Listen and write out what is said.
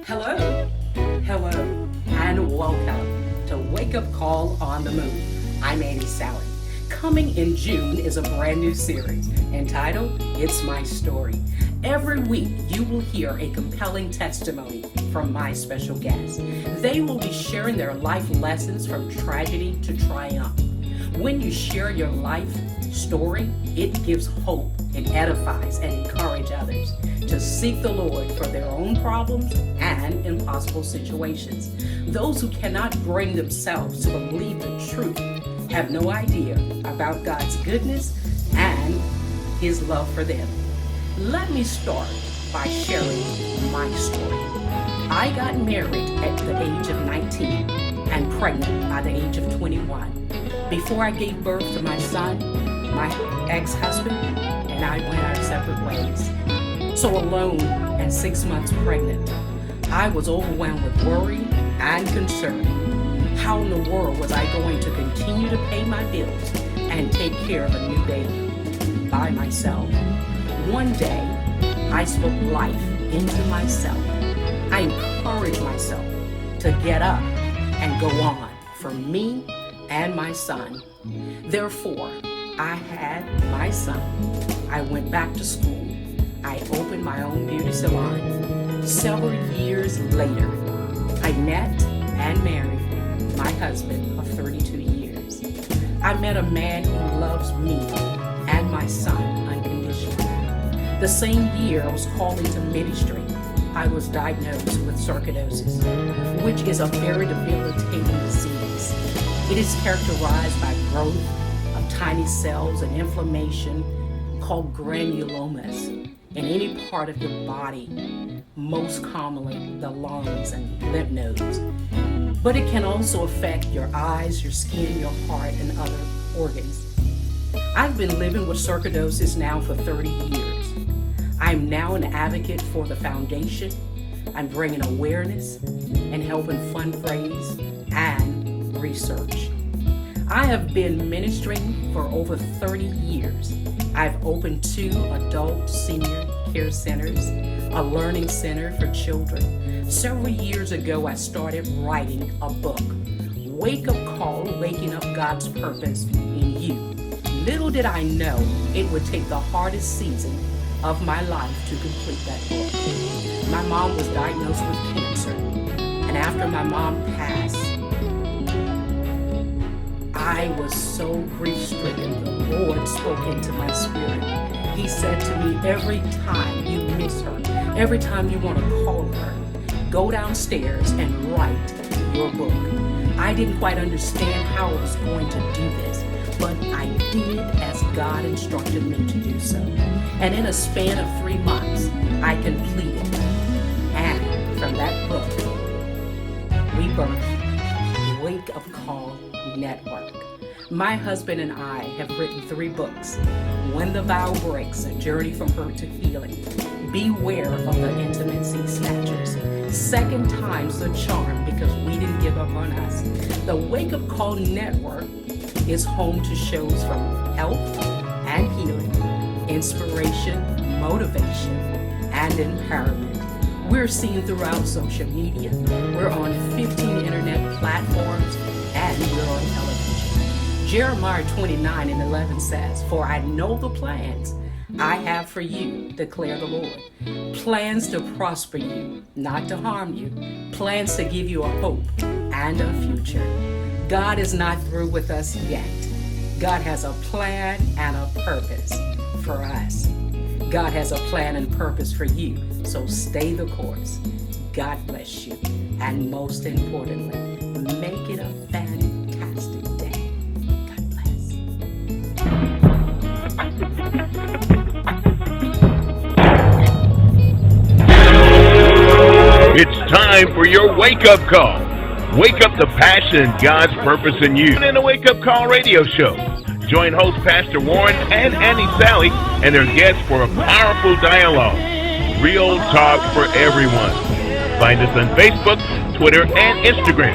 Hello, and welcome to Wake Up Call on the Moon. I'm Annie Sally. Coming in June is a brand new series entitled It's My Story. Every week you will hear a compelling testimony from my special guests. They will be sharing their life lessons from tragedy to triumph. When you share your life story, it gives hope and edifies and encourages others to seek the Lord for their own problems and impossible situations. Those who cannot bring themselves to believe the truth have no idea about God's goodness and His love for them. Let me start by sharing my story. I got married at the age of 19 and pregnant by the age of 21. Before I gave birth to my son, my ex-husband and I went our separate ways. So alone and 6 months pregnant, I was overwhelmed with worry and concern. How in the world was I going to continue to pay my bills and take care of a new baby by myself? One day, I spoke life into myself. I encouraged myself to get up and go on for me and my son. Therefore, I had my son. I went back to school. I opened my own beauty salon. Several years later, I met and married my husband of 32 years. I met a man who loves me and my son unconditionally. The same year I was called into ministry, I was diagnosed with sarcoidosis, which is a very debilitating disease. It is characterized by growth of tiny cells and inflammation called granulomas in any part of your body, most commonly the lungs and lymph nodes. But it can also affect your eyes, your skin, your heart, and other organs. I've been living with sarcoidosis now for 30 years. I'm now an advocate for the foundation. I'm bringing awareness and helping fundraise and research. I have been ministering for over 30 years. I've opened 2 adult senior care centers, a learning center for children. Several years ago, I started writing a book, Wake Up Call, Waking Up God's Purpose in You. Little did I know it would take the hardest season of my life to complete that book. My mom was diagnosed with cancer, and after my mom passed, I was so grief-stricken. The Lord spoke into my spirit. He said to me, every time you miss her, every time you want to call her, go downstairs and write your book. I didn't quite understand how I was going to do this, but I did as God instructed me to do so. And in a span of 3 months, I completed. And from that book, we birthed Wake Up Call Network. My husband and I have written 3 books. When the Vow Breaks, A Journey from Hurt to Healing. Beware of the Intimacy Snatchers. Second Time's the Charm, because we didn't give up on us. The Wake Up Call Network is home to shows from health and healing, inspiration, motivation, and empowerment. We're seen throughout social media. We're on 15 internet platforms, and we're on television. Jeremiah 29:11 says, "For I know the plans I have for you, declare the Lord. Plans to prosper you, not to harm you. Plans to give you a hope and a future." God is not through with us yet. God has a plan and a purpose for us. God has a plan and purpose for you. So stay the course. God bless you. And most importantly, make it a fantastic day. God bless. It's time for your wake-up call. Wake up the passion and God's purpose in you. In the Wake Up Call radio show. Join host Pastor Warren and Annie Sally and their guests for a powerful dialogue. Real talk for everyone. Find us on Facebook, Twitter, and Instagram